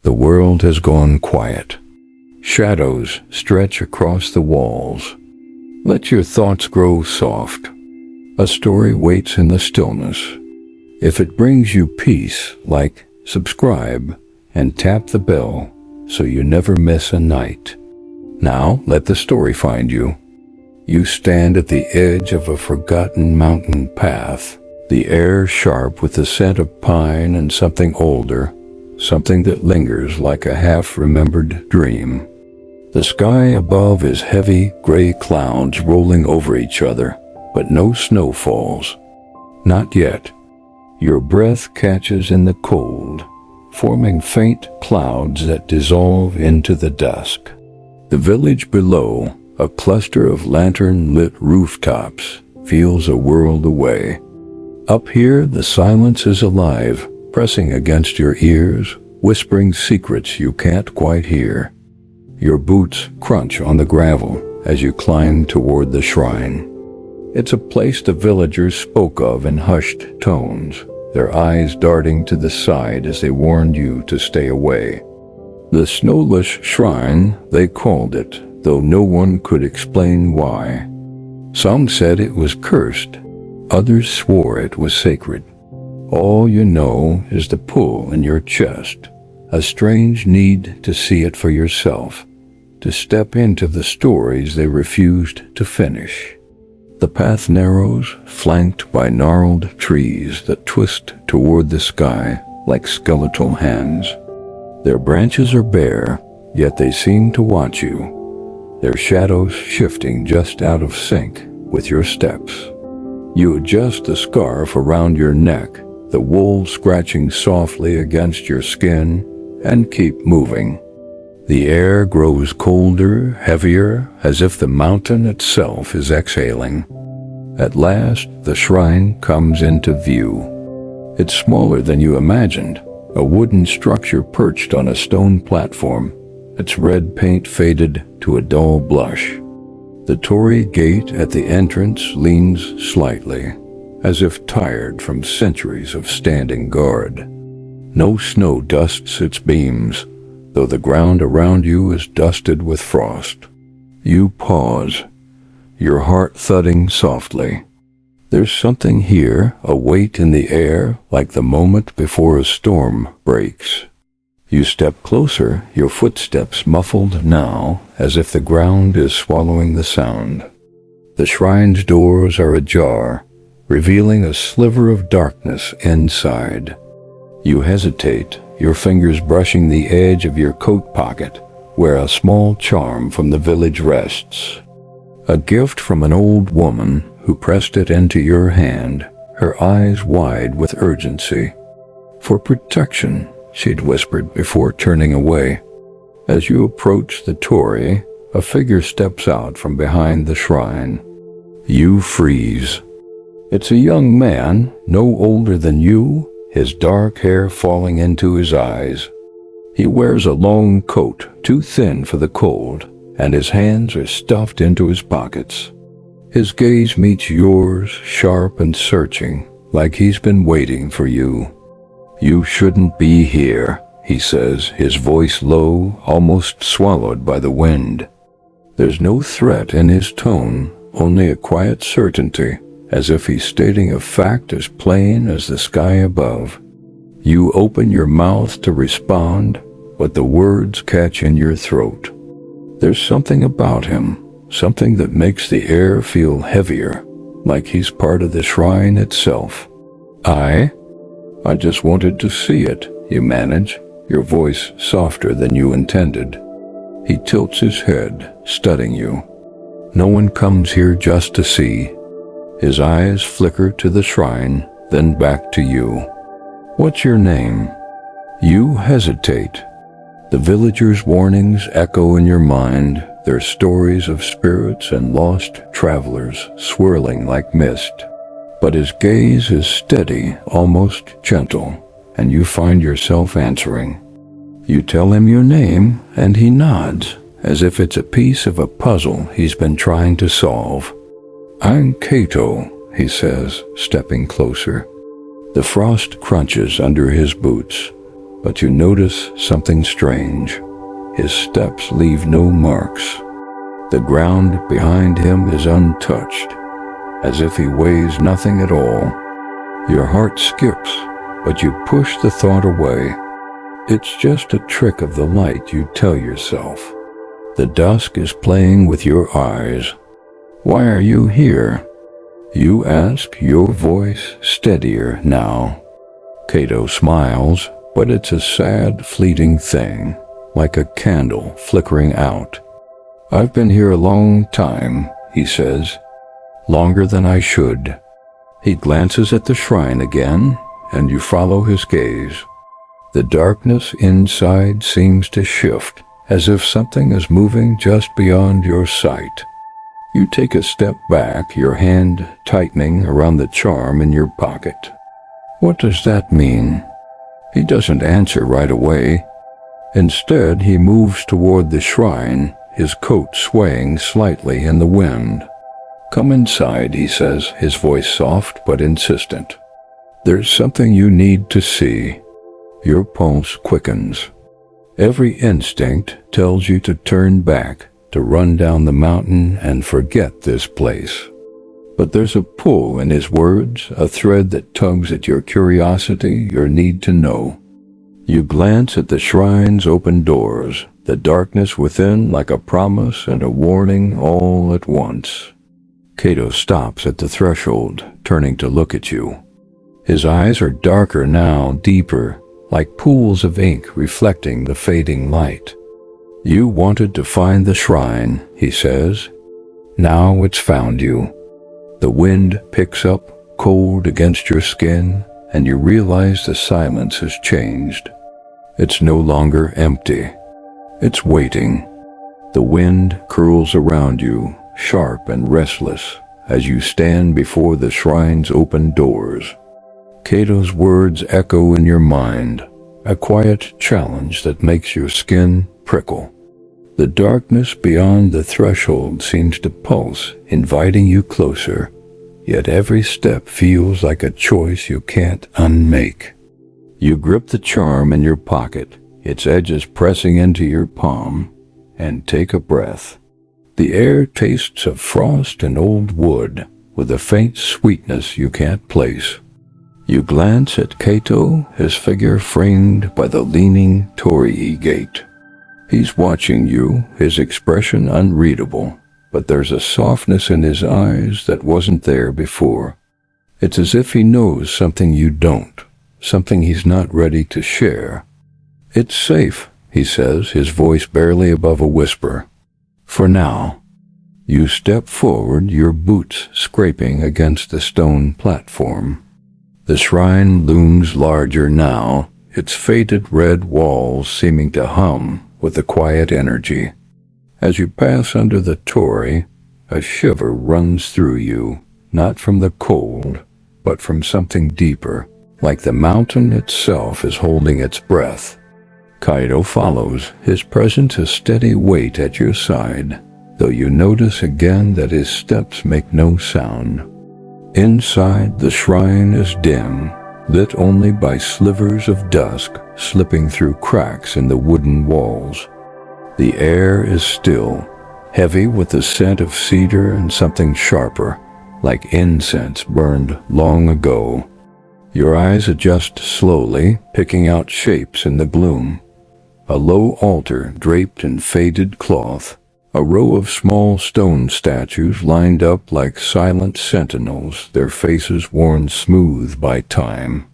The world has gone quiet. Shadows stretch across the walls. Let your thoughts grow soft. A story waits in the stillness. If it brings you peace, like, subscribe, and tap the bell so you never miss a night. Now let the story find you. You stand at the edge of a forgotten mountain path, the air sharp with the scent of pine and something older, something that lingers like a half-remembered dream. The sky above is heavy, gray clouds rolling over each other, but no snow falls. Not yet. Your breath catches in the cold, forming faint clouds that dissolve into the dusk. The village below, a cluster of lantern-lit rooftops, feels a world away. Up here, the silence is alive, pressing against your ears, whispering secrets you can't quite hear. Your boots crunch on the gravel as you climb toward the shrine. It's a place the villagers spoke of in hushed tones, their eyes darting to the side as they warned you to stay away. The Snowless Shrine, they called it, though no one could explain why. Some said it was cursed. Others swore it was sacred. All you know is the pull in your chest, a strange need to see it for yourself, to step into the stories they refused to finish. The path narrows, flanked by gnarled trees that twist toward the sky like skeletal hands. Their branches are bare, yet they seem to watch you, their shadows shifting just out of sync with your steps. You adjust the scarf around your neck, the wool scratching softly against your skin, and keep moving. The air grows colder, heavier, as if the mountain itself is exhaling. At last, the shrine comes into view. It's smaller than you imagined, a wooden structure perched on a stone platform, its red paint faded to a dull blush. The torii gate at the entrance leans slightly, as if tired from centuries of standing guard. No snow dusts its beams, though the ground around you is dusted with frost. You pause, your heart thudding softly. There's something here, a weight in the air, like the moment before a storm breaks. You step closer, your footsteps muffled now, as if the ground is swallowing the sound. The shrine's doors are ajar, revealing a sliver of darkness inside. You hesitate, your fingers brushing the edge of your coat pocket, where a small charm from the village rests. A gift from an old woman who pressed it into your hand, her eyes wide with urgency. For protection, she'd whispered before turning away. As you approach the torii, a figure steps out from behind the shrine. You freeze. It's a young man, no older than you, his dark hair falling into his eyes. He wears a long coat, too thin for the cold, and his hands are stuffed into his pockets. His gaze meets yours, sharp and searching, like he's been waiting for you. "You shouldn't be here," he says, his voice low, almost swallowed by the wind. There's no threat in his tone, only a quiet certainty, as if he's stating a fact as plain as the sky above. You open your mouth to respond, but the words catch in your throat. There's something about him, something that makes the air feel heavier, like he's part of the shrine itself. I just wanted to see it," you manage, your voice softer than you intended. He tilts his head, studying you. No one comes here just to see. His eyes flicker to the shrine, then back to you. "What's your name?" You hesitate. The villagers' warnings echo in your mind, their stories of spirits and lost travelers swirling like mist. But his gaze is steady, almost gentle, and you find yourself answering. You tell him your name, and he nods, as if it's a piece of a puzzle he's been trying to solve. "I'm Kato," he says, stepping closer. The frost crunches under his boots, but you notice something strange. His steps leave no marks. The ground behind him is untouched, as if he weighs nothing at all. Your heart skips, but you push the thought away. It's just a trick of the light, you tell yourself. The dusk is playing with your eyes. Why are you here? You ask, your voice steadier now. Cato smiles, but it's a sad, fleeting thing, like a candle flickering out. I've been here a long time, he says. Longer than I should. He glances at the shrine again, and you follow his gaze. The darkness inside seems to shift, as if something is moving just beyond your sight. You take a step back, your hand tightening around the charm in your pocket. What does that mean? He doesn't answer right away. Instead, he moves toward the shrine, his coat swaying slightly in the wind. Come inside, he says, his voice soft but insistent. There's something you need to see. Your pulse quickens. Every instinct tells you to turn back, to run down the mountain and forget this place. But there's a pull in his words, a thread that tugs at your curiosity, your need to know. You glance at the shrine's open doors, the darkness within like a promise and a warning all at once. Cato stops at the threshold, turning to look at you. His eyes are darker now, deeper, like pools of ink reflecting the fading light. You wanted to find the shrine, he says. Now it's found you. The wind picks up, cold against your skin, and you realize the silence has changed. It's no longer empty. It's waiting. The wind curls around you, sharp and restless, as you stand before the shrine's open doors. Cato's words echo in your mind, a quiet challenge that makes your skin prickle. The darkness beyond the threshold seems to pulse, inviting you closer, yet every step feels like a choice you can't unmake. You grip the charm in your pocket, its edges pressing into your palm, and take a breath. The air tastes of frost and old wood, with a faint sweetness you can't place. You glance at Cato, his figure framed by the leaning torii gate. He's watching you, his expression unreadable, but there's a softness in his eyes that wasn't there before. It's as if he knows something you don't, something he's not ready to share. It's safe, he says, his voice barely above a whisper. For now. You step forward, your boots scraping against the stone platform. The shrine looms larger now, its faded red walls seeming to hum with a quiet energy. As you pass under the torii, a shiver runs through you, not from the cold, but from something deeper, like the mountain itself is holding its breath. Cato follows, his presence a steady weight at your side, though you notice again that his steps make no sound. Inside, the shrine is dim, lit only by slivers of dusk slipping through cracks in the wooden walls. The air is still, heavy with the scent of cedar and something sharper, like incense burned long ago. Your eyes adjust slowly, picking out shapes in the gloom. A low altar draped in faded cloth, a row of small stone statues lined up like silent sentinels, their faces worn smooth by time.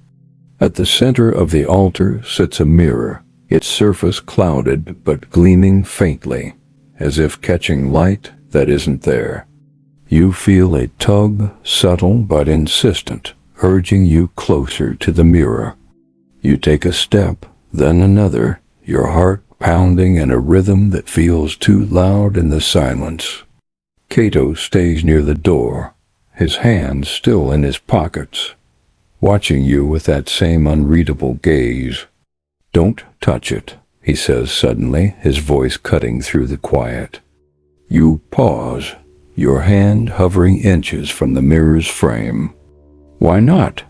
At the center of the altar sits a mirror, its surface clouded but gleaming faintly, as if catching light that isn't there. You feel a tug, subtle but insistent, urging you closer to the mirror. You take a step, then another, your heart pounding in a rhythm that feels too loud in the silence. Cato stays near the door, his hands still in his pockets, watching you with that same unreadable gaze. Don't touch it, he says suddenly, his voice cutting through the quiet. You pause, your hand hovering inches from the mirror's frame. Why not?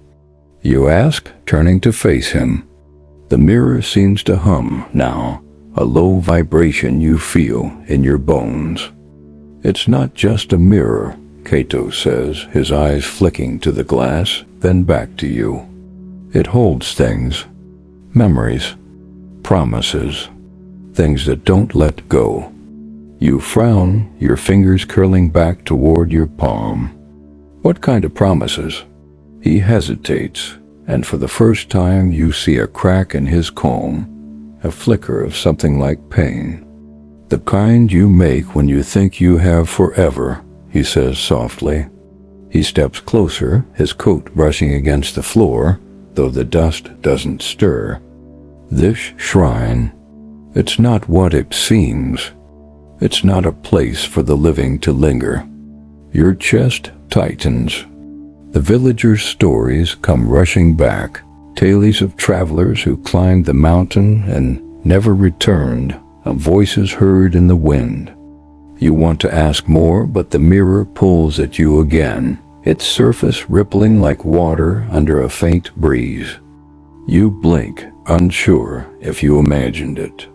You ask, turning to face him. The mirror seems to hum now, a low vibration you feel in your bones. It's not just a mirror, Kato says, his eyes flicking to the glass, then back to you. It holds things, memories, promises, things that don't let go. You frown, your fingers curling back toward your palm. What kind of promises? He hesitates, and for the first time you see a crack in his comb, a flicker of something like pain. The kind you make when you think you have forever, he says softly. He steps closer, his coat brushing against the floor, though the dust doesn't stir. This shrine, it's not what it seems. It's not a place for the living to linger. Your chest tightens. The villagers' stories come rushing back, tales of travelers who climbed the mountain and never returned, voices heard in the wind. You want to ask more, but the mirror pulls at you again, its surface rippling like water under a faint breeze. You blink, unsure if you imagined it.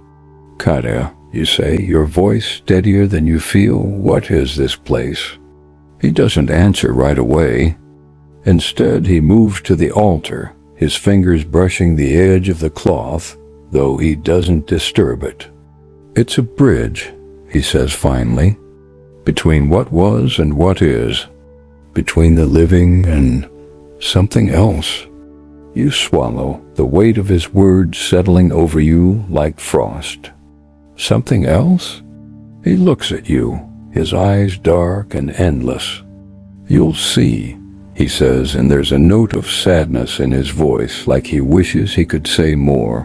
Kata, you say, your voice steadier than you feel. What is this place? He doesn't answer right away. Instead, he moves to the altar, his fingers brushing the edge of the cloth, though he doesn't disturb it. It's a bridge, he says finally, between what was and what is, between the living and something else. You swallow, the weight of his words settling over you like frost. Something else? He looks at you, his eyes dark and endless. You'll see, he says, and there's a note of sadness in his voice, like he wishes he could say more.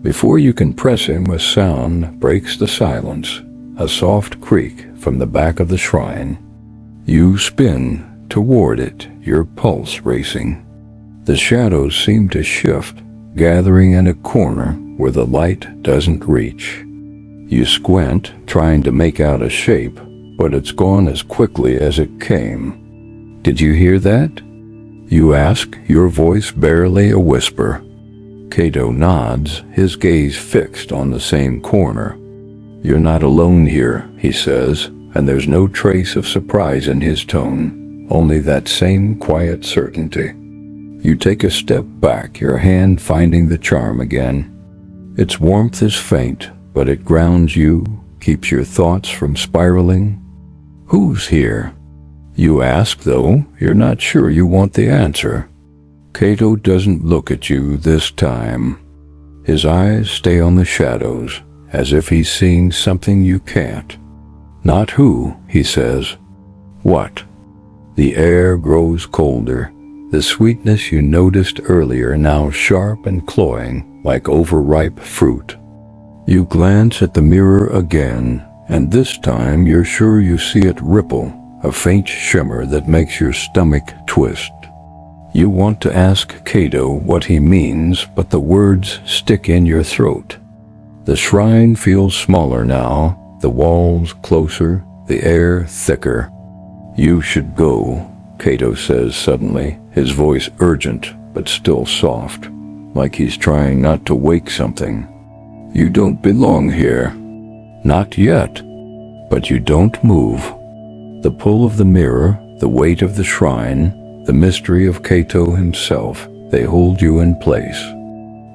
Before you can press him, a sound breaks the silence, a soft creak from the back of the shrine. You spin toward it, your pulse racing. The shadows seem to shift, gathering in a corner where the light doesn't reach. You squint, trying to make out a shape, but it's gone as quickly as it came. Did you hear that? You ask, your voice barely a whisper. Kato nods, his gaze fixed on the same corner. You're not alone here, he says, and there's no trace of surprise in his tone, only that same quiet certainty. You take a step back, your hand finding the charm again. Its warmth is faint, but it grounds you, keeps your thoughts from spiraling. Who's here? You ask, though you're not sure you want the answer. Kato doesn't look at you this time. His eyes stay on the shadows, as if he's seeing something you can't. Not who, he says. What? The air grows colder. The sweetness you noticed earlier now sharp and cloying, like overripe fruit. You glance at the mirror again, and this time you're sure you see it ripple, a faint shimmer that makes your stomach twist. You want to ask Kato what he means, but the words stick in your throat. The shrine feels smaller now, the walls closer, the air thicker. You should go, Kato says suddenly, his voice urgent but still soft, like he's trying not to wake something. You don't belong here. Not yet. But you don't move. The pull of the mirror, the weight of the shrine, the mystery of Kato himself, they hold you in place.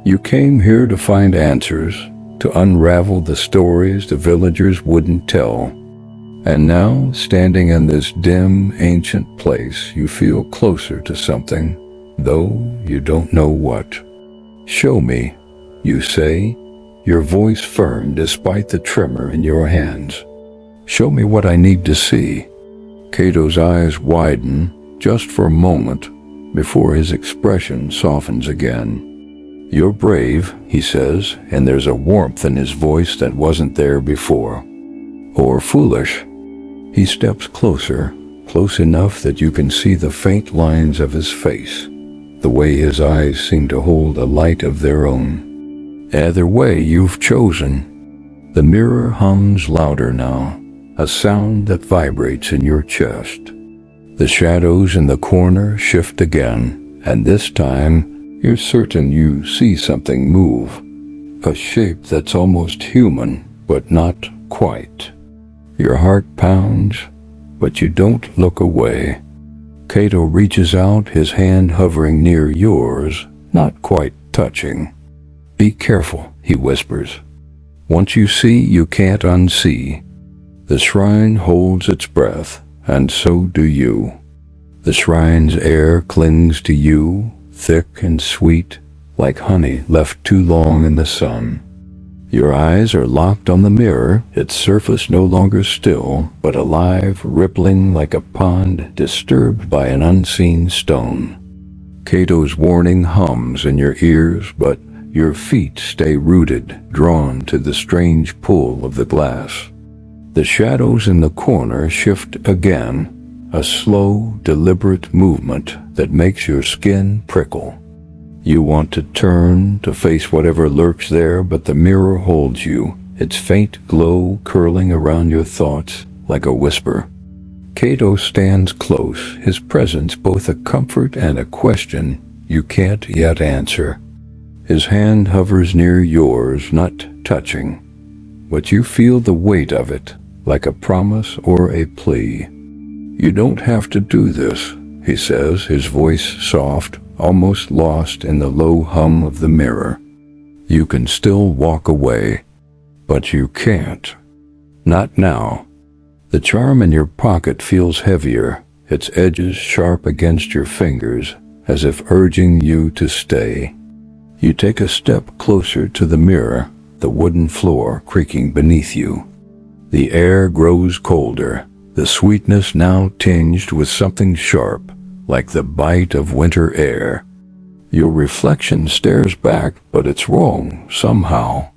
You came here to find answers, to unravel the stories the villagers wouldn't tell. And now, standing in this dim, ancient place, you feel closer to something, though you don't know what. Show me, you say, your voice firm despite the tremor in your hands. Show me what I need to see. Kato's eyes widen, just for a moment, before his expression softens again. You're brave, he says, and there's a warmth in his voice that wasn't there before. Or foolish. He steps closer, close enough that you can see the faint lines of his face, the way his eyes seem to hold a light of their own. Either way, you've chosen. The mirror hums louder now, a sound that vibrates in your chest. The shadows in the corner shift again, and this time, You're certain you see something move, a shape that's almost human, but not quite. Your heart pounds, but you don't look away. Cato reaches out, his hand hovering near yours, not quite touching. "Be careful," he whispers. "Once you see, you can't unsee." The shrine holds its breath, and so do you. The shrine's air clings to you, thick and sweet, like honey left too long in the sun. Your eyes are locked on the mirror, its surface no longer still, but alive, rippling like a pond disturbed by an unseen stone. Cato's warning hums in your ears, but your feet stay rooted, drawn to the strange pull of the glass. The shadows in the corner shift again, a slow, deliberate movement that makes your skin prickle. You want to turn, to face whatever lurks there, but the mirror holds you, its faint glow curling around your thoughts like a whisper. Cato stands close, his presence both a comfort and a question you can't yet answer. His hand hovers near yours, not touching, but you feel the weight of it, like a promise or a plea. "You don't have to do this," he says, his voice soft, almost lost in the low hum of the mirror. "You can still walk away, but you can't. Not now." The charm in your pocket feels heavier, its edges sharp against your fingers, as if urging you to stay. You take a step closer to the mirror, the wooden floor creaking beneath you. The air grows colder, the sweetness now tinged with something sharp, like the bite of winter air. Your reflection stares back, but it's wrong, somehow.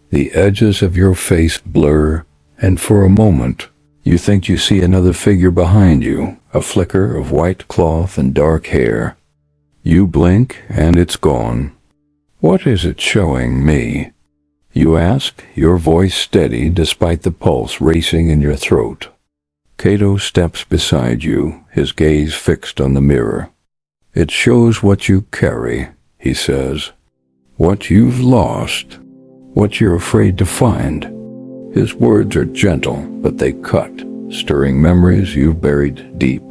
The edges of your face blur, and for a moment, you think you see another figure behind you, a flicker of white cloth and dark hair. You blink, and it's gone. "What is it showing me?" you ask, your voice steady despite the pulse racing in your throat. Cato steps beside you, his gaze fixed on the mirror. "It shows what you carry," he says. "What you've lost. What you're afraid to find." His words are gentle, but they cut, stirring memories you've buried deep.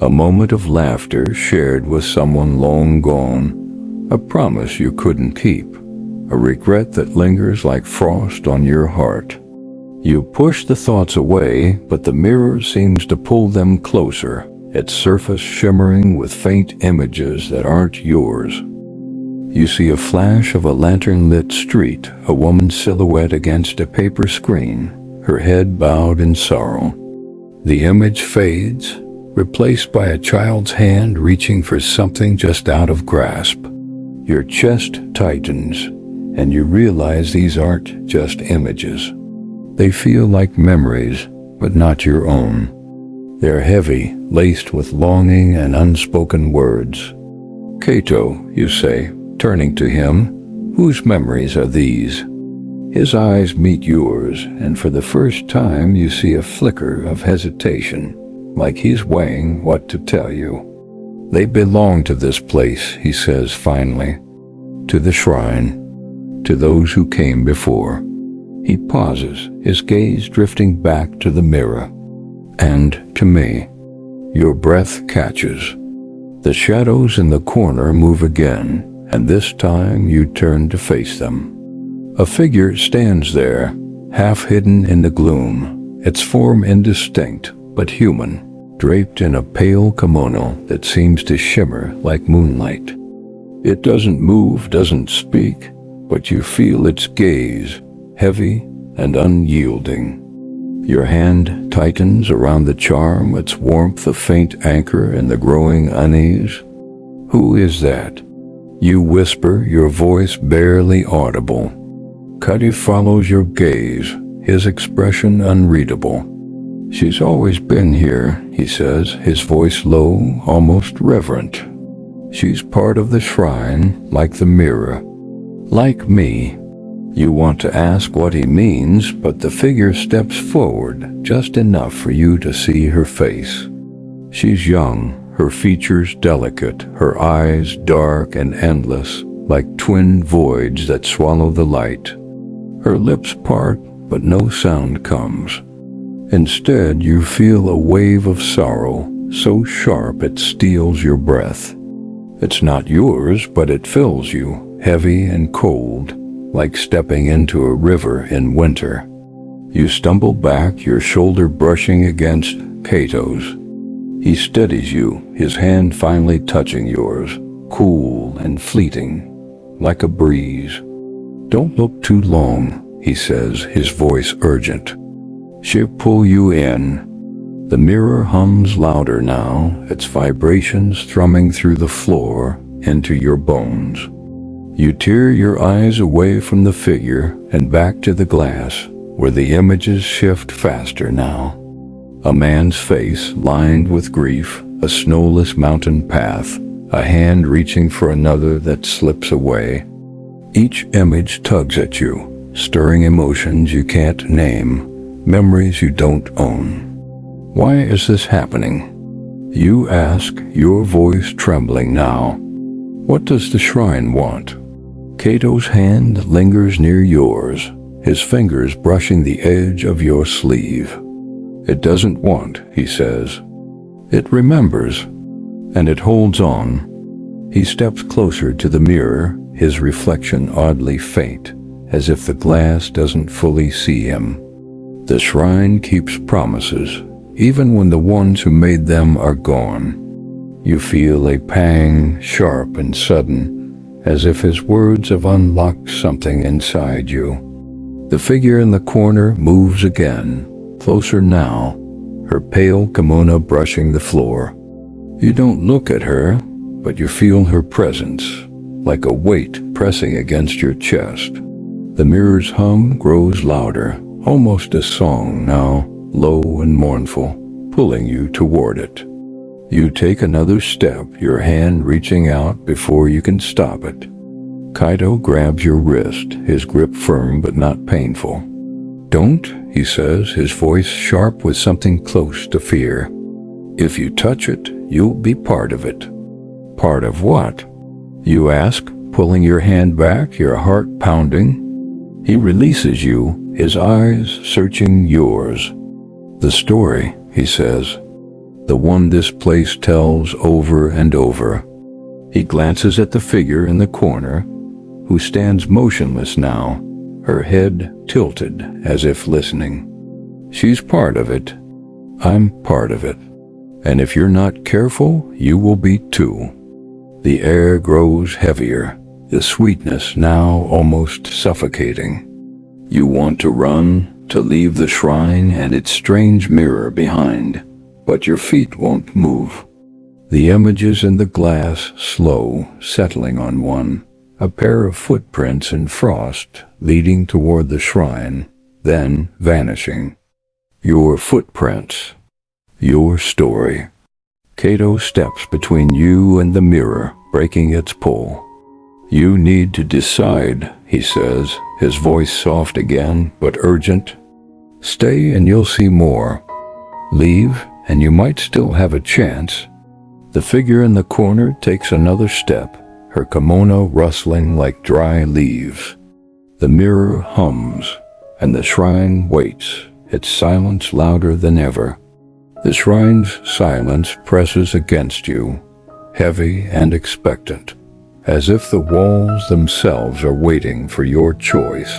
A moment of laughter shared with someone long gone, a promise you couldn't keep, a regret that lingers like frost on your heart. You push the thoughts away, but the mirror seems to pull them closer, its surface shimmering with faint images that aren't yours. You see a flash of a lantern-lit street, a woman's silhouette against a paper screen, her head bowed in sorrow. The image fades, replaced by a child's hand reaching for something just out of grasp. Your chest tightens, and you realize these aren't just images. They feel like memories, but not your own. They're heavy, laced with longing and unspoken words. "Cato," you say, turning to him, "whose memories are these?" His eyes meet yours, and for the first time you see a flicker of hesitation, like he's weighing what to tell you. "They belong to this place," he says finally, "to the shrine, to those who came before." He pauses, his gaze drifting back to the mirror. "And to me." Your breath catches. The shadows in the corner move again, and this time you turn to face them. A figure stands there, half hidden in the gloom, its form indistinct but human, draped in a pale kimono that seems to shimmer like moonlight. It doesn't move, doesn't speak, but you feel its gaze, heavy and unyielding. Your hand tightens around the charm, its warmth a faint anchor in the growing unease. "Who is that?" you whisper, your voice barely audible. Cuddy follows your gaze, his expression unreadable. "She's always been here," he says, his voice low, almost reverent. "She's part of the shrine, like the mirror. Like me." You want to ask what he means, but the figure steps forward, just enough for you to see her face. She's young, her features delicate, her eyes dark and endless, like twin voids that swallow the light. Her lips part, but no sound comes. Instead, you feel a wave of sorrow, so sharp it steals your breath. It's not yours, but it fills you, heavy and cold, like stepping into a river in winter. You stumble back, your shoulder brushing against Cato's. He steadies you, his hand finally touching yours, cool and fleeting, like a breeze. "Don't look too long," he says, his voice urgent. "She'll pull you in." The mirror hums louder now, its vibrations thrumming through the floor into your bones. You tear your eyes away from the figure and back to the glass, where the images shift faster now. A man's face lined with grief, a snowless mountain path, a hand reaching for another that slips away. Each image tugs at you, stirring emotions you can't name, memories you don't own. "Why is this happening?" you ask, your voice trembling now. "What does the shrine want?" Cato's hand lingers near yours, his fingers brushing the edge of your sleeve. "It doesn't want," he says. "It remembers, and it holds on." He steps closer to the mirror, his reflection oddly faint, as if the glass doesn't fully see him. The shrine keeps promises, even when the ones who made them are gone. You feel a pang, sharp and sudden, as if his words have unlocked something inside you. The figure in the corner moves again, closer now, her pale kimono brushing the floor. You don't look at her, but you feel her presence, like a weight pressing against your chest. The mirror's hum grows louder, almost a song now, low and mournful, pulling you toward it. You take another step, your hand reaching out before you can stop it. Kaito grabs your wrist, his grip firm but not painful. "Don't," he says, his voice sharp with something close to fear. "If you touch it, you'll be part of it." "Part of what?" you ask, pulling your hand back, your heart pounding. He releases you, his eyes searching yours. "The story," he says, "the one this place tells over and over." He glances at the figure in the corner, who stands motionless now, her head tilted as if listening. "She's part of it. I'm part of it. And if you're not careful, you will be too." The air grows heavier, the sweetness now almost suffocating. You want to run, to leave the shrine and its strange mirror behind, but your feet won't move. The images in the glass slow, settling on one, a pair of footprints in frost leading toward the shrine, then vanishing. Your footprints, your story. Kato steps between you and the mirror, breaking its pull. "You need to decide," he says, his voice soft again, but urgent. "Stay and you'll see more. Leave and you might still have a chance." The figure in the corner takes another step, her kimono rustling like dry leaves. The mirror hums, and the shrine waits, its silence louder than ever. The shrine's silence presses against you, heavy and expectant, as if the walls themselves are waiting for your choice.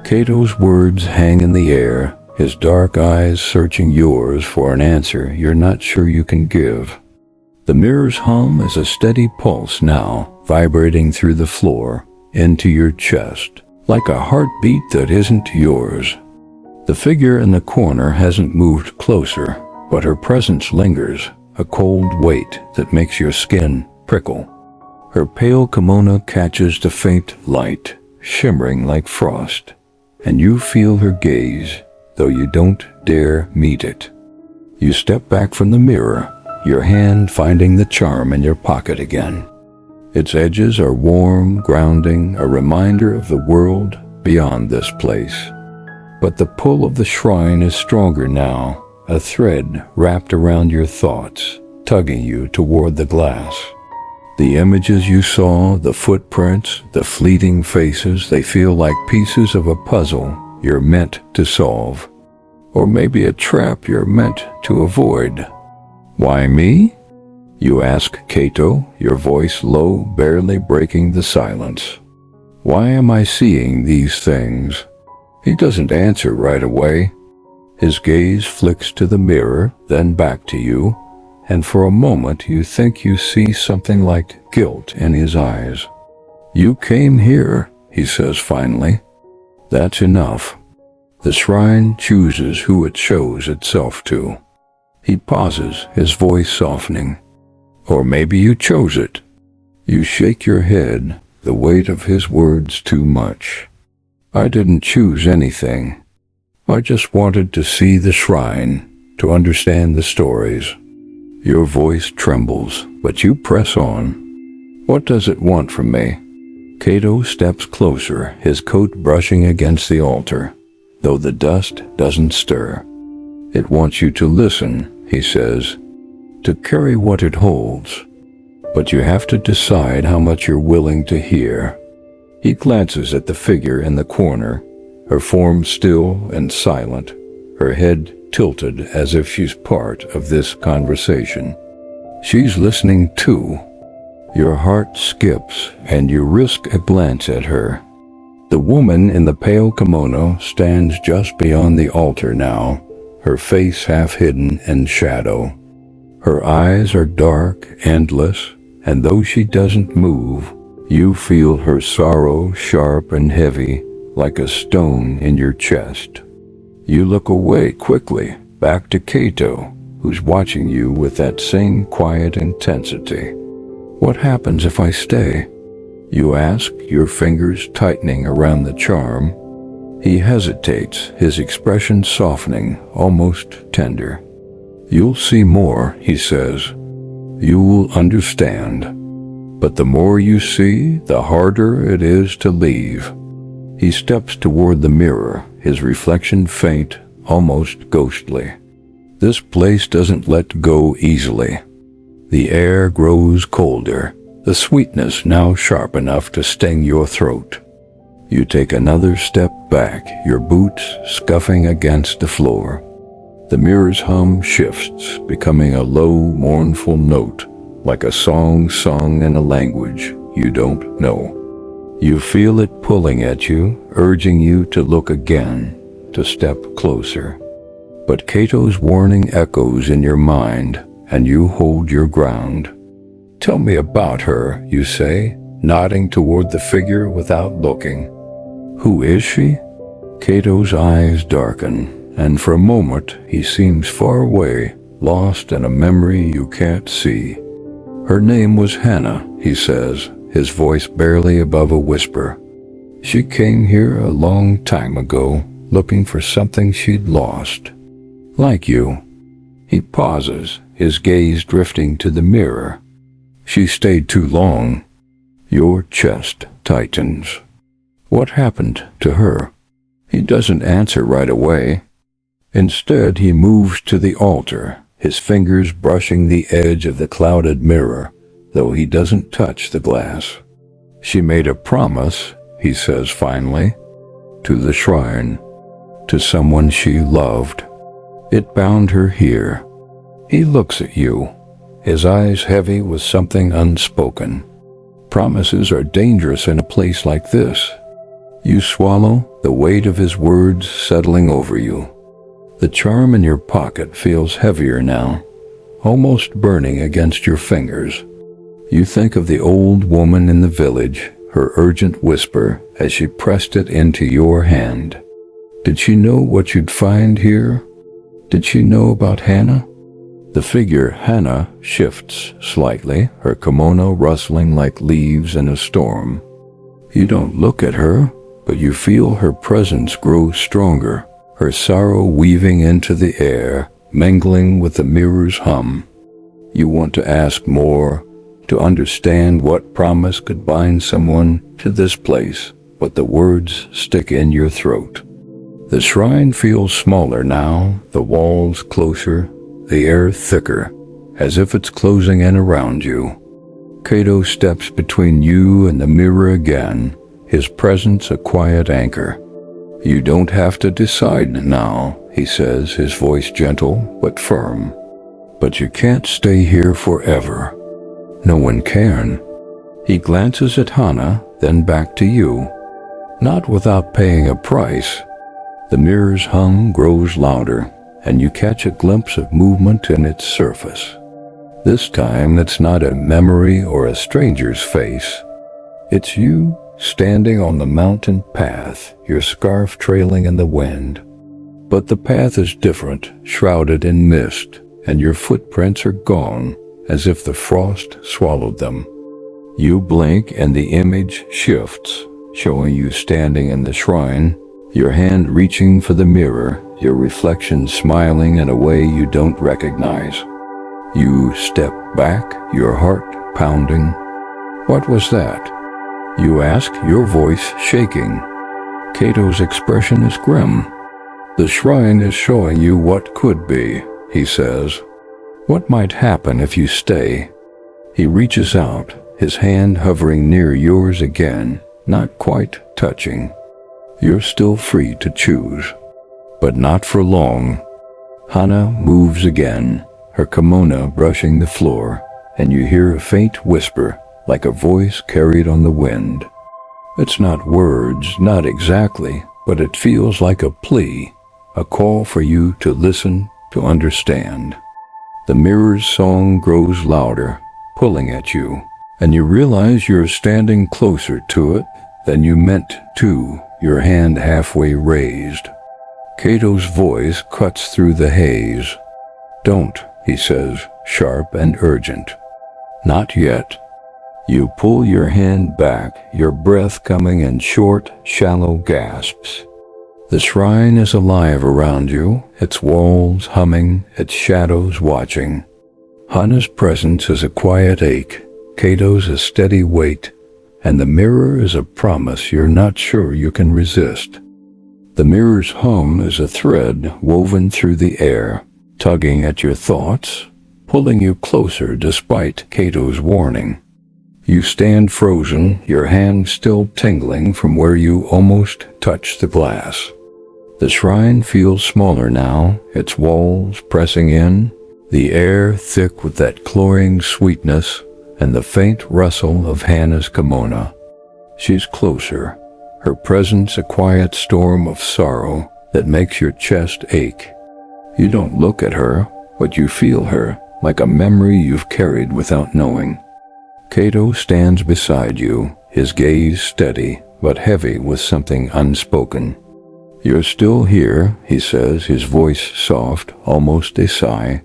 Cato's words hang in the air, his dark eyes searching yours for an answer you're not sure you can give. The mirror's hum is a steady pulse now, vibrating through the floor, into your chest, like a heartbeat that isn't yours. The figure in the corner hasn't moved closer, but her presence lingers, a cold weight that makes your skin prickle. Her pale kimono catches the faint light, shimmering like frost, and you feel her gaze, though you don't dare meet it. You step back from the mirror, your hand finding the charm in your pocket again. Its edges are warm, grounding, a reminder of the world beyond this place. But the pull of the shrine is stronger now, a thread wrapped around your thoughts, tugging you toward the glass. The images you saw, the footprints, the fleeting faces, they feel like pieces of a puzzle you're meant to solve. Or maybe a trap you're meant to avoid. Why me? You ask Kato, your voice low, barely breaking the silence. Why am I seeing these things? He doesn't answer right away. His gaze flicks to the mirror, then back to you, and for a moment you think you see something like guilt in his eyes. You came here, he says finally. That's enough. The shrine chooses who it shows itself to. He pauses, his voice softening. Or maybe you chose it. You shake your head, the weight of his words too much. I didn't choose anything. I just wanted to see the shrine, to understand the stories. Your voice trembles, but you press on. What does it want from me? Kato steps closer, his coat brushing against the altar, though the dust doesn't stir. It wants you to listen, he says, to carry what it holds. But you have to decide how much you're willing to hear. He glances at the figure in the corner, her form still and silent, her head tilted as if she's part of this conversation. She's listening too. Your heart skips and you risk a glance at her. The woman in the pale kimono stands just beyond the altar now, her face half hidden in shadow. Her eyes are dark, endless, and though she doesn't move, you feel her sorrow sharp and heavy, like a stone in your chest. You look away quickly, back to Kato, who's watching you with that same quiet intensity. What happens if I stay? You ask, your fingers tightening around the charm. He hesitates, his expression softening, almost tender. You'll see more, he says. You'll understand. But the more you see, the harder it is to leave. He steps toward the mirror, his reflection faint, almost ghostly. This place doesn't let go easily. The air grows colder, the sweetness now sharp enough to sting your throat. You take another step back, your boots scuffing against the floor. The mirror's hum shifts, becoming a low, mournful note, like a song sung in a language you don't know. You feel it pulling at you, urging you to look again, to step closer. But Kato's warning echoes in your mind, and you hold your ground. Tell me about her, you say, nodding toward the figure without looking. Who is she? Kato's eyes darken, and for a moment he seems far away, lost in a memory you can't see. Her name was Hannah, he says, his voice barely above a whisper. She came here a long time ago, looking for something she'd lost. Like you. He pauses, his gaze drifting to the mirror. She stayed too long. Your chest tightens. What happened to her? He doesn't answer right away. Instead, he moves to the altar, his fingers brushing the edge of the clouded mirror, though he doesn't touch the glass. She made a promise, he says finally, to the shrine, to someone she loved. It bound her here. He looks at you, his eyes heavy with something unspoken. Promises are dangerous in a place like this. You swallow, the weight of his words settling over you. The charm in your pocket feels heavier now, almost burning against your fingers. You think of the old woman in the village, her urgent whisper as she pressed it into your hand. Did she know what you'd find here? Did she know about Hannah? The figure Hannah shifts slightly, her kimono rustling like leaves in a storm. You don't look at her, but you feel her presence grow stronger, her sorrow weaving into the air, mingling with the mirror's hum. You want to ask more, to understand what promise could bind someone to this place, but the words stick in your throat. The shrine feels smaller now, the walls closer, the air thicker, as if it's closing in around you. Cato steps between you and the mirror again, his presence a quiet anchor. You don't have to decide now, he says, his voice gentle but firm. But you can't stay here forever. No one can. He glances at Hannah, then back to you. Not without paying a price. The mirror's hum grows louder, and you catch a glimpse of movement in its surface. This time it's not a memory or a stranger's face. It's you standing on the mountain path, your scarf trailing in the wind. But the path is different, shrouded in mist, and your footprints are gone, as if the frost swallowed them. You blink and the image shifts, showing you standing in the shrine, your hand reaching for the mirror, your reflection smiling in a way you don't recognize. You step back, your heart pounding. What was that? You ask, your voice shaking. Cato's expression is grim. The shrine is showing you what could be, he says. What might happen if you stay? He reaches out, his hand hovering near yours again, not quite touching. You're still free to choose. But not for long. Hannah moves again, her kimono brushing the floor, and you hear a faint whisper, like a voice carried on the wind. It's not words, not exactly, but it feels like a plea, a call for you to listen, to understand. The mirror's song grows louder, pulling at you, and you realize you're standing closer to it than you meant to, your hand halfway raised. Cato's voice cuts through the haze. Don't, he says, sharp and urgent. Not yet. You pull your hand back, your breath coming in short, shallow gasps. The shrine is alive around you, its walls humming, its shadows watching. Hannah's presence is a quiet ache, Cato's a steady weight, and the mirror is a promise you're not sure you can resist. The mirror's hum is a thread woven through the air, tugging at your thoughts, pulling you closer despite Cato's warning. You stand frozen, your hand still tingling from where you almost touched the glass. The shrine feels smaller now, its walls pressing in, the air thick with that cloying sweetness, and the faint rustle of Hannah's kimono. She's closer, her presence a quiet storm of sorrow that makes your chest ache. You don't look at her, but you feel her, like a memory you've carried without knowing. Cato stands beside you, his gaze steady, but heavy with something unspoken. You're still here, he says, his voice soft, almost a sigh.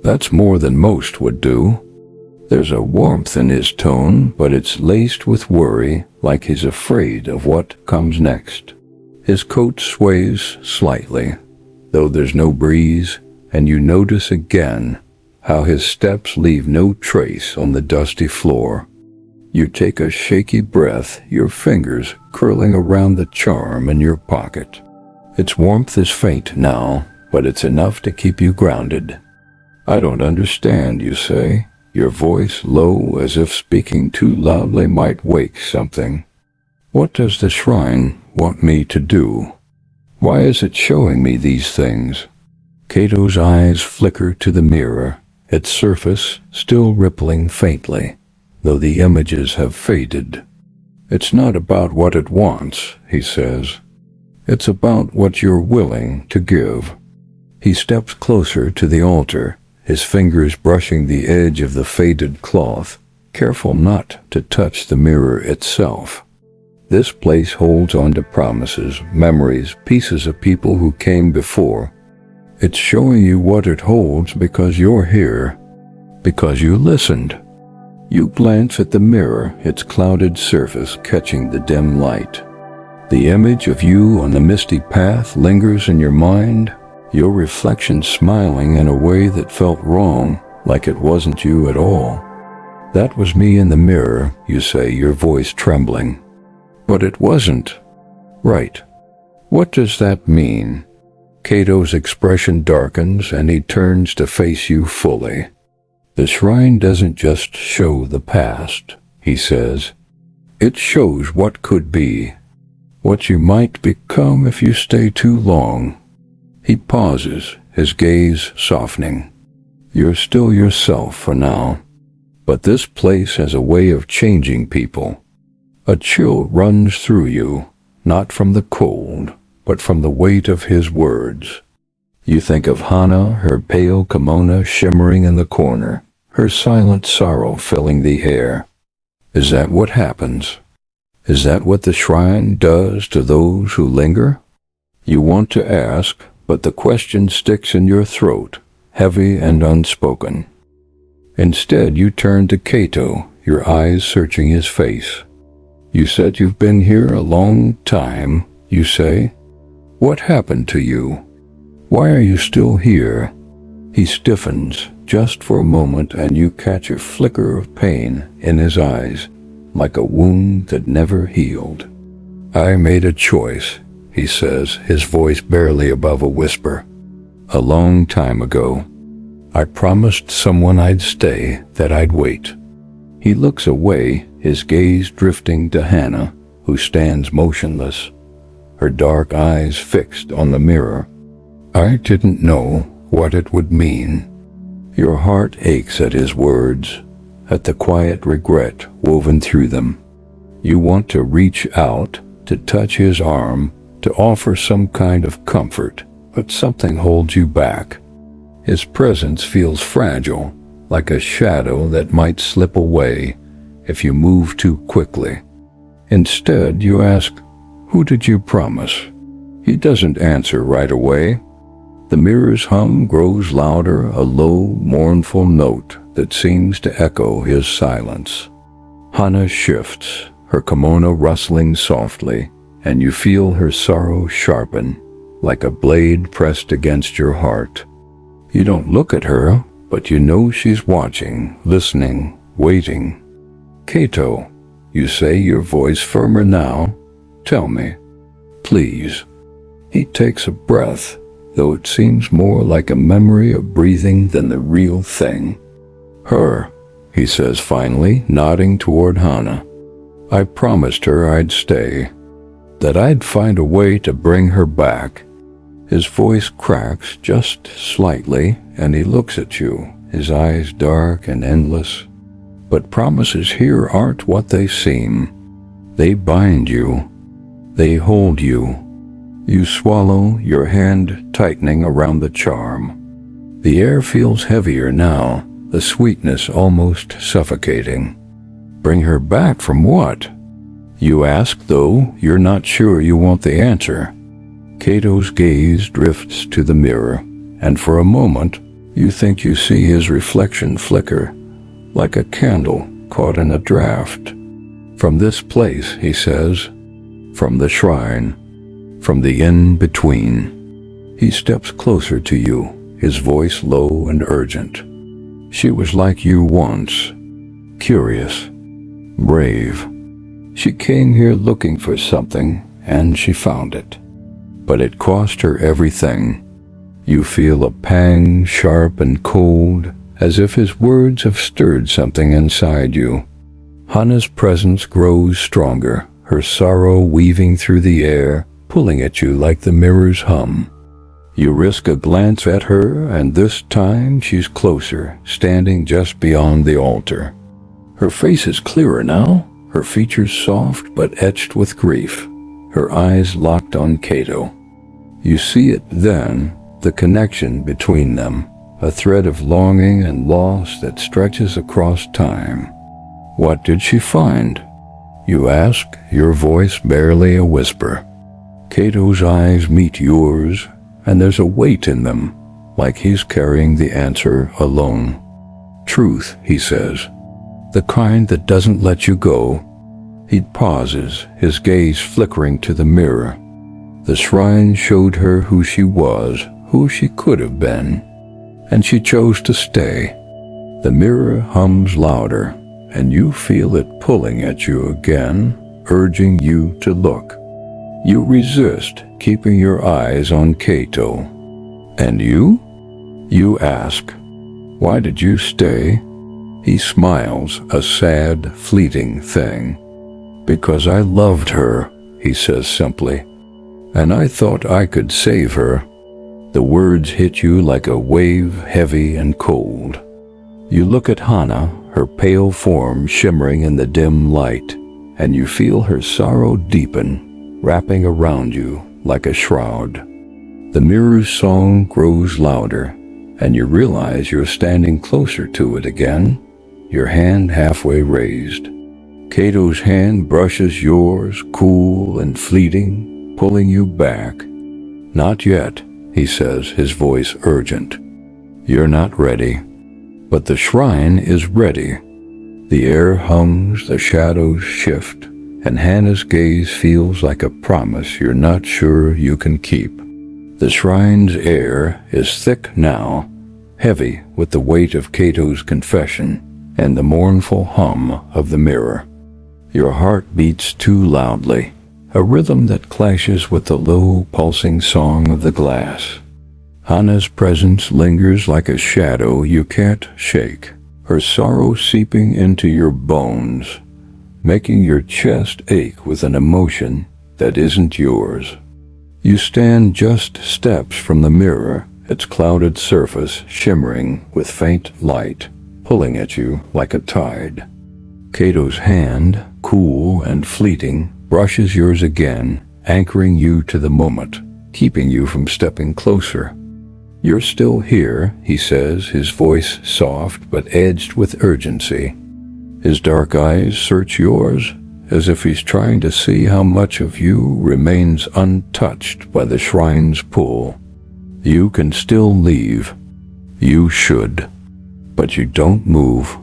That's more than most would do. There's a warmth in his tone, but it's laced with worry, like he's afraid of what comes next. His coat sways slightly, though there's no breeze, and you notice again how his steps leave no trace on the dusty floor. You take a shaky breath, your fingers curling around the charm in your pocket. Its warmth is faint now, but it's enough to keep you grounded. I don't understand, you say, your voice low as if speaking too loudly might wake something. What does the shrine want me to do? Why is it showing me these things? Cato's eyes flicker to the mirror, its surface still rippling faintly, though the images have faded. It's not about what it wants, he says. It's about what you're willing to give. He steps closer to the altar, his fingers brushing the edge of the faded cloth, careful not to touch the mirror itself. This place holds on to promises, memories, pieces of people who came before. It's showing you what it holds because you're here, because you listened. You glance at the mirror, its clouded surface catching the dim light. The image of you on the misty path lingers in your mind, your reflection smiling in a way that felt wrong, like it wasn't you at all. That was me in the mirror, you say, your voice trembling. But it wasn't. Right. What does that mean? Cato's expression darkens and he turns to face you fully. The shrine doesn't just show the past, he says. It shows what could be, what you might become if you stay too long. He pauses, his gaze softening. You're still yourself for now, but this place has a way of changing people. A chill runs through you, not from the cold, but from the weight of his words. You think of Hana, her pale kimono shimmering in the corner, her silent sorrow filling the air. Is that what happens? Is that what the shrine does to those who linger? You want to ask, but the question sticks in your throat, heavy and unspoken. Instead, you turn to Kato, your eyes searching his face. You said you've been here a long time, you say. What happened to you? Why are you still here? He stiffens just for a moment, and you catch a flicker of pain in his eyes, like a wound that never healed. I made a choice, he says, his voice barely above a whisper. A long time ago. I promised someone I'd stay, that I'd wait. He looks away, his gaze drifting to Hana, who stands motionless, her dark eyes fixed on the mirror. I didn't know what it would mean. Your heart aches at his words, at the quiet regret woven through them. You want to reach out, to touch his arm, to offer some kind of comfort, but something holds you back. His presence feels fragile, like a shadow that might slip away if you move too quickly. Instead, you ask, who did you promise? He doesn't answer right away. The mirror's hum grows louder, a low, mournful note that seems to echo his silence. Hana shifts, her kimono rustling softly, and you feel her sorrow sharpen, like a blade pressed against your heart. You don't look at her, but you know she's watching, listening, waiting. Kato, you say, your voice firmer now. Tell me, please. He takes a breath, though it seems more like a memory of breathing than the real thing. Her, he says finally, nodding toward Hana. I promised her I'd stay, that I'd find a way to bring her back. His voice cracks just slightly, and he looks at you, his eyes dark and endless. But promises here aren't what they seem. They bind you. They hold you. You swallow, your hand tightening around the charm. The air feels heavier now, the sweetness almost suffocating. Bring her back from what? You ask, though you're not sure you want the answer. Kato's gaze drifts to the mirror, and for a moment, you think you see his reflection flicker, like a candle caught in a draft. From this place, he says, from the shrine, from the in-between. He steps closer to you, his voice low and urgent. She was like you once, curious, brave. She came here looking for something, and she found it. But it cost her everything. You feel a pang, sharp and cold, as if his words have stirred something inside you. Hana's presence grows stronger, her sorrow weaving through the air, pulling at you like the mirror's hum. You risk a glance at her, and this time she's closer, standing just beyond the altar. Her face is clearer now, her features soft but etched with grief, her eyes locked on Kato. You see it then, the connection between them, a thread of longing and loss that stretches across time. What did she find? You ask, your voice barely a whisper. Kato's eyes meet yours, and there's a weight in them, like he's carrying the answer alone. Truth, he says, the kind that doesn't let you go. He pauses, his gaze flickering to the mirror. The shrine showed her who she was, who she could have been, and she chose to stay. The mirror hums louder, and you feel it pulling at you again, urging you to look. You resist, keeping your eyes on Kato. And you? You ask, why did you stay? He smiles, a sad, fleeting thing. "Because I loved her," he says simply, "and I thought I could save her." The words hit you like a wave, heavy and cold. You look at Hannah, her pale form shimmering in the dim light, and you feel her sorrow deepen, wrapping around you like a shroud. The mirror's song grows louder, and you realize you're standing closer to it again, your hand halfway raised. Cato's hand brushes yours, cool and fleeting, pulling you back. "Not yet," he says, his voice urgent. "You're not ready." But the shrine is ready. The air hums, the shadows shift, and Hannah's gaze feels like a promise you're not sure you can keep. The shrine's air is thick now, heavy with the weight of Cato's confession and the mournful hum of the mirror. Your heart beats too loudly, a rhythm that clashes with the low, pulsing song of the glass. Hannah's presence lingers like a shadow you can't shake, her sorrow seeping into your bones, making your chest ache with an emotion that isn't yours. You stand just steps from the mirror, its clouded surface shimmering with faint light, pulling at you like a tide. Cato's hand, cool and fleeting, brushes yours again, anchoring you to the moment, keeping you from stepping closer. "You're still here," he says, his voice soft but edged with urgency. His dark eyes search yours, as if he's trying to see how much of you remains untouched by the shrine's pull. You can still leave. You should. But you don't move.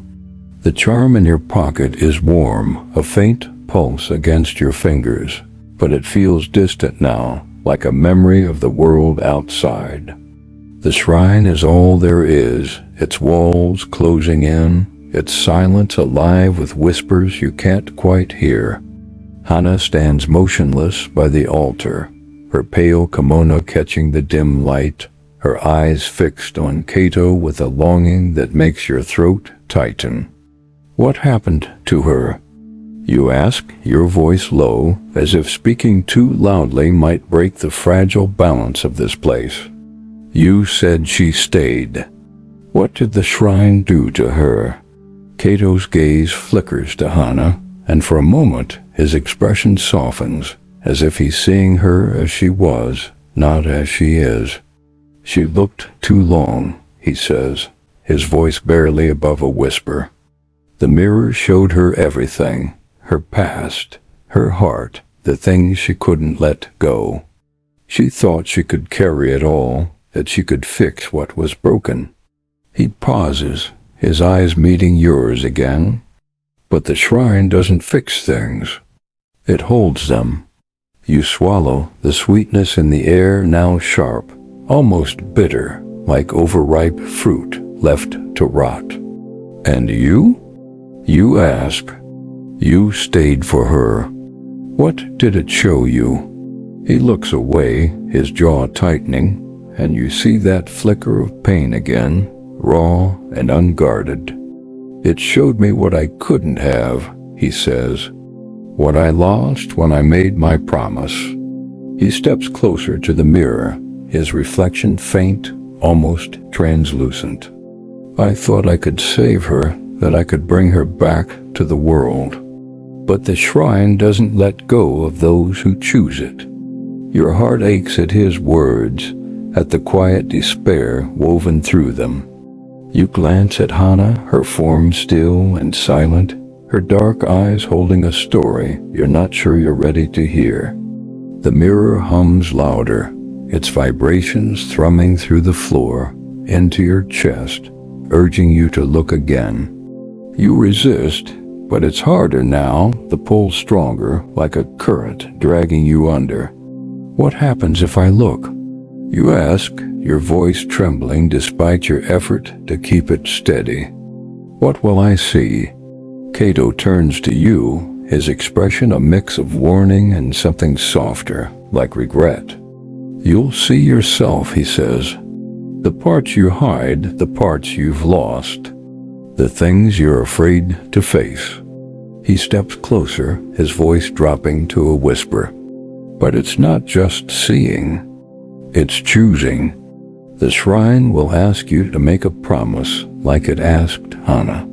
The charm in your pocket is warm, a faint pulse against your fingers, but it feels distant now, like a memory of the world outside. The shrine is all there is, its walls closing in, its silence alive with whispers you can't quite hear. Hannah stands motionless by the altar, her pale kimono catching the dim light, her eyes fixed on Cato with a longing that makes your throat tighten. "What happened to her?" you ask, your voice low, as if speaking too loudly might break the fragile balance of this place. "You said she stayed. What did the shrine do to her?" Cato's gaze flickers to Hannah, and for a moment his expression softens, as if he's seeing her as she was, not as she is. "She looked too long," he says, his voice barely above a whisper. The mirror showed her everything, her past, her heart, the things she couldn't let go. She thought she could carry it all, that she could fix what was broken. He pauses, his eyes meeting yours again. But the shrine doesn't fix things. It holds them. You swallow, the sweetness in the air now sharp, almost bitter, like overripe fruit left to rot. "And you?" you ask. "You stayed for her. What did it show you?" He looks away, his jaw tightening, and you see that flicker of pain again, raw and unguarded. "It showed me what I couldn't have," he says. "What I lost when I made my promise." He steps closer to the mirror, his reflection faint, almost translucent. "I thought I could save her, that I could bring her back to the world. But the shrine doesn't let go of those who choose it." Your heart aches at his words, at the quiet despair woven through them. You glance at Hannah, her form still and silent, her dark eyes holding a story you're not sure you're ready to hear. The mirror hums louder, its vibrations thrumming through the floor, into your chest, urging you to look again. You resist, but it's harder now, the pull stronger, like a current dragging you under. "What happens if I look?" you ask, your voice trembling despite your effort to keep it steady. "What will I see?" Cato turns to you, his expression a mix of warning and something softer, like regret. "You'll see yourself," he says. "The parts you hide, the parts you've lost. the things you're afraid to face. He steps closer, his voice dropping to a whisper. But it's not just seeing, it's choosing. The shrine will ask you to make a promise like it asked Hannah,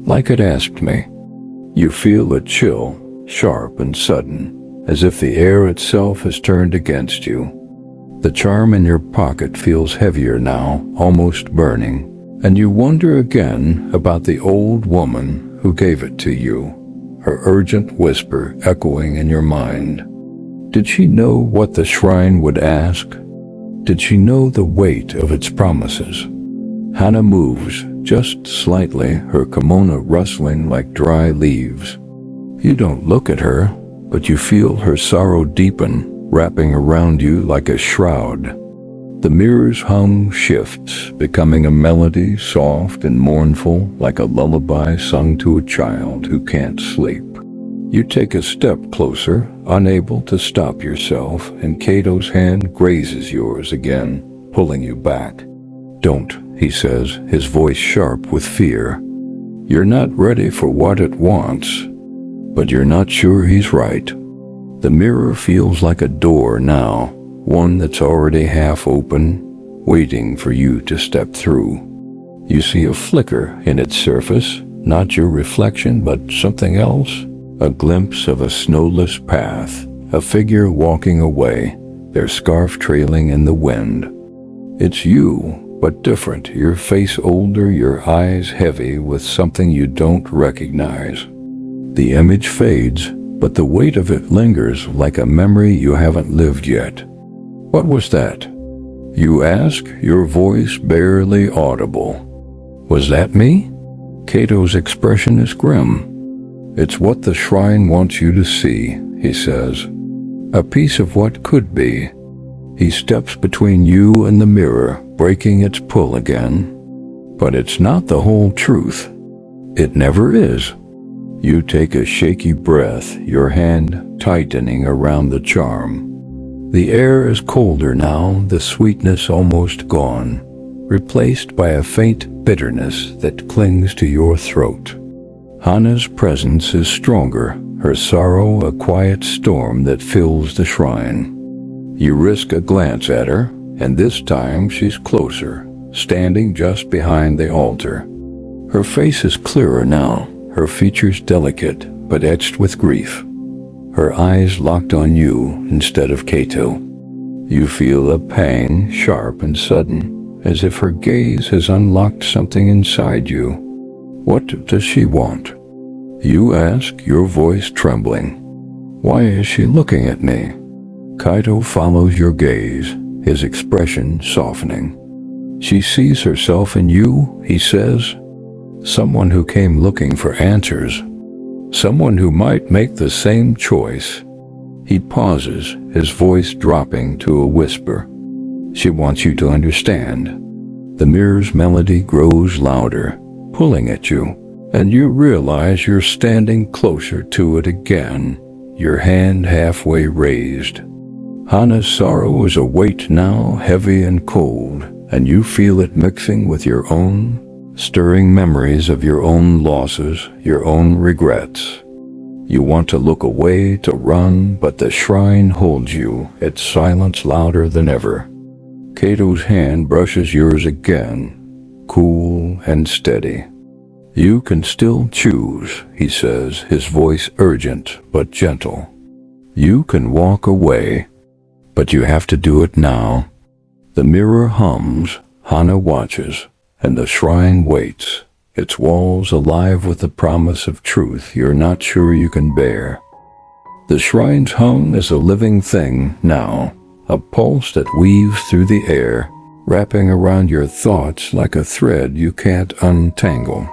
like it asked me. You feel a chill, sharp and sudden, as if the air itself has turned against you. The charm in your pocket feels heavier now, almost burning, and you wonder again about the old woman who gave it to you, her urgent whisper echoing in your mind. Did she know what the shrine would ask? Did she know the weight of its promises? Hannah moves, just slightly, her kimono rustling like dry leaves. You don't look at her, but you feel her sorrow deepen, wrapping around you like a shroud. The mirror's hum shifts, becoming a melody soft and mournful, like a lullaby sung to a child who can't sleep. You take a step closer, unable to stop yourself, and Cato's hand grazes yours again, pulling you back. Don't, he says, his voice sharp with fear. You're not ready for what it wants, but you're not sure he's right. The mirror feels like a door now, one that's already half open, waiting for you to step through. You see a flicker in its surface, not your reflection, but something else. A glimpse of a snowless path, a figure walking away, their scarf trailing in the wind. It's you, but different, your face older, your eyes heavy with something you don't recognize. The image fades, but the weight of it lingers like a memory you haven't lived yet. What was that? You ask, your voice barely audible. Was that me? Cato's expression is grim. It's what the shrine wants you to see, he says. A piece of what could be. He steps between you and the mirror, breaking its pull again. But it's not the whole truth. It never is. You take a shaky breath, your hand tightening around the charm. The air is colder now, the sweetness almost gone, replaced by a faint bitterness that clings to your throat. Hannah's presence is stronger, her sorrow a quiet storm that fills the shrine. You risk a glance at her, and this time she's closer, standing just behind the altar. Her face is clearer now, her features delicate but etched with grief. Her eyes locked on you instead of Cato. You feel a pang, sharp and sudden, as if her gaze has unlocked something inside you. What does she want? You ask, your voice trembling. Why is she looking at me? Cato follows your gaze, his expression softening. She sees herself in you, he says. Someone who came looking for answers. Someone who might make the same choice. He pauses, his voice dropping to a whisper. She wants you to understand. The mirror's melody grows louder, pulling at you, and you realize you're standing closer to it again, your hand halfway raised. Hannah's sorrow is a weight now, heavy and cold, and you feel it mixing with your own, stirring memories of your own losses, your own regrets. You want to look away, to run, but the shrine holds you, its silence louder than ever. Cato's hand brushes yours again, cool and steady. You can still choose, he says, his voice urgent but gentle. You can walk away, but you have to do it now. The mirror hums, Hannah watches, and the shrine waits, its walls alive with the promise of truth you're not sure you can bear. The shrine's hum is a living thing now, a pulse that weaves through the air, wrapping around your thoughts like a thread you can't untangle.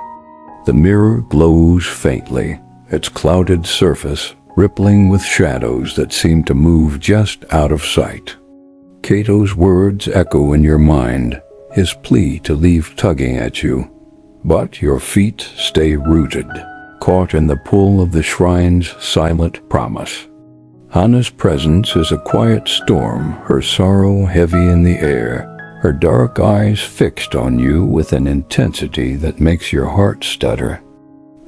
The mirror glows faintly, its clouded surface rippling with shadows that seem to move just out of sight. Cato's words echo in your mind, his plea to leave tugging at you, but your feet stay rooted, caught in the pull of the shrine's silent promise. Hannah's presence is a quiet storm, her sorrow heavy in the air, her dark eyes fixed on you with an intensity that makes your heart stutter.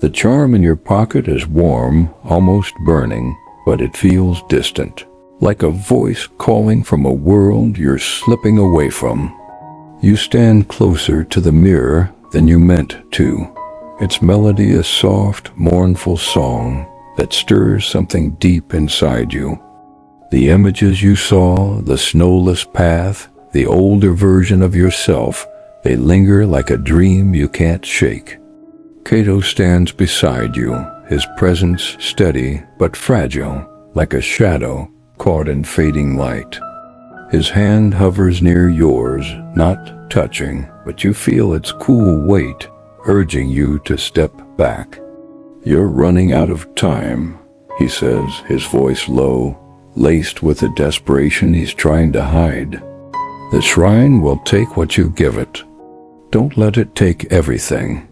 The charm in your pocket is warm, almost burning, but it feels distant, like a voice calling from a world you're slipping away from. You stand closer to the mirror than you meant to. Its melody a soft, mournful song that stirs something deep inside you. The images you saw, the snowless path, the older version of yourself, they linger like a dream you can't shake. Cato stands beside you, his presence steady but fragile, like a shadow caught in fading light. His hand hovers near yours, not touching, but you feel its cool weight, urging you to step back. "You're running out of time," he says, his voice low, laced with the desperation he's trying to hide. "The shrine will take what you give it. Don't let it take everything."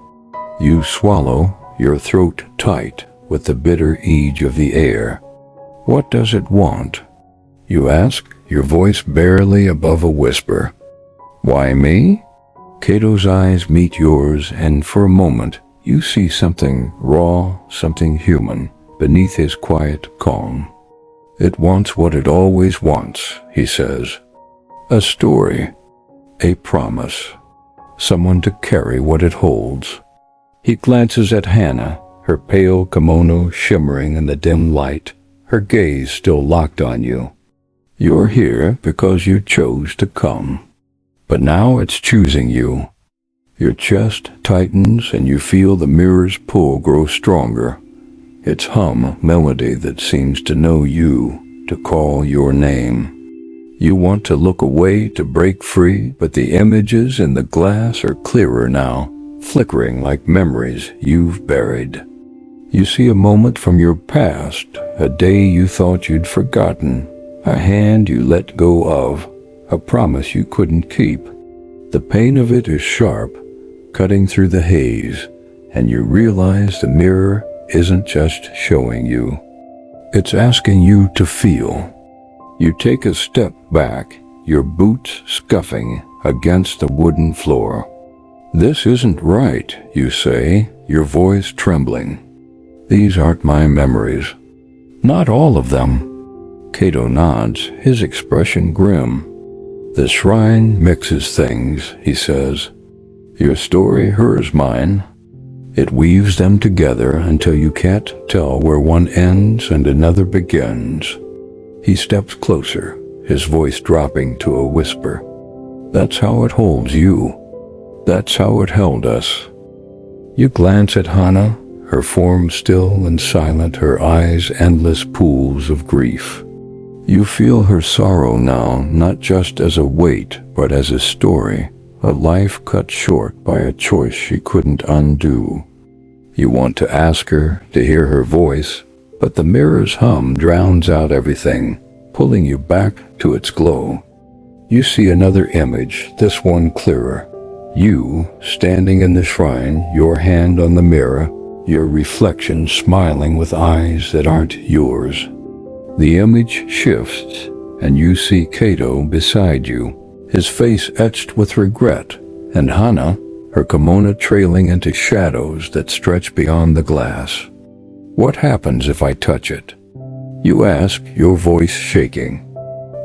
You swallow, your throat tight with the bitter edge of the air. "What does it want?" you ask, your voice barely above a whisper. "Why me?" Cato's eyes meet yours, and for a moment you see something raw, something human, beneath his quiet calm. "It wants what it always wants," he says. "A story, a promise, someone to carry what it holds." He glances at Hannah, her pale kimono shimmering in the dim light, her gaze still locked on you. You're here because you chose to come. But now it's choosing you. Your chest tightens and you feel the mirror's pull grow stronger. Its hum melody that seems to know you, to call your name. You want to look away to break free, but the images in the glass are clearer now, flickering like memories you've buried. You see a moment from your past, a day you thought you'd forgotten, a hand you let go of, a promise you couldn't keep. The pain of it is sharp, cutting through the haze, and you realize the mirror isn't just showing you. It's asking you to feel. You take a step back, your boots scuffing against the wooden floor. "This isn't right," you say, your voice trembling. "These aren't my memories." "Not all of them." Cato nods, his expression grim. "The shrine mixes things," he says. "Your story, hers, mine. It weaves them together until you can't tell where one ends and another begins." He steps closer, his voice dropping to a whisper. "That's how it holds you. That's how it held us." You glance at Hannah, her form still and silent, her eyes endless pools of grief. You feel her sorrow now, not just as a weight, but as a story, a life cut short by a choice she couldn't undo. You want to ask her, to hear her voice, but the mirror's hum drowns out everything, pulling you back to its glow. You see another image, this one clearer. You, standing in the shrine, your hand on the mirror, your reflection smiling with eyes that aren't yours. The image shifts, and you see Cato beside you, his face etched with regret, and Hannah, her kimono trailing into shadows that stretch beyond the glass. "What happens if I touch it?" you ask, your voice shaking.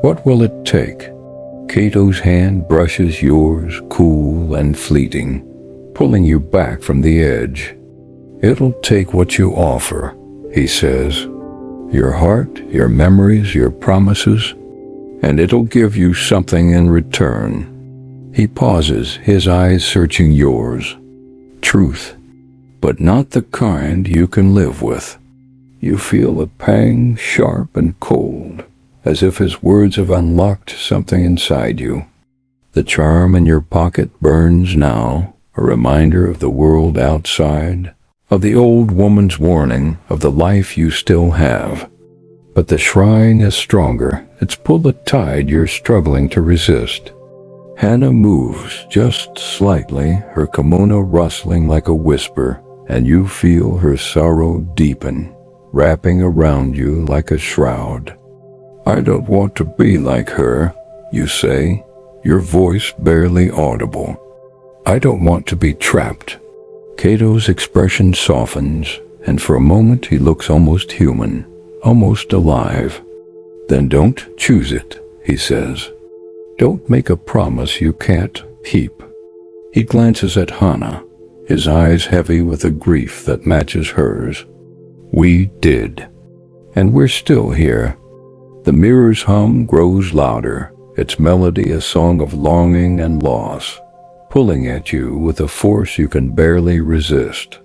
"What will it take?" Cato's hand brushes yours, cool and fleeting, pulling you back from the edge. "It'll take what you offer," he says. "Your heart, your memories, your promises, and it'll give you something in return." He pauses, his eyes searching yours. Truth, but not the kind you can live with. You feel a pang, sharp and cold, as if his words have unlocked something inside you. The charm in your pocket burns now, a reminder of the world outside, of the old woman's warning, of the life you still have. But the shrine is stronger. It's pulled a tide you're struggling to resist. Hannah moves just slightly, her kimono rustling like a whisper, and you feel her sorrow deepen, wrapping around you like a shroud. "I don't want to be like her," you say, your voice barely audible. I don't want to be trapped. Cato's expression softens, and for a moment he looks almost human, almost alive. Then don't choose it, he says. Don't make a promise you can't keep. He glances at Hannah, his eyes heavy with a grief that matches hers. We did. And we're still here. The mirror's hum grows louder, its melody a song of longing and loss, pulling at you with a force you can barely resist.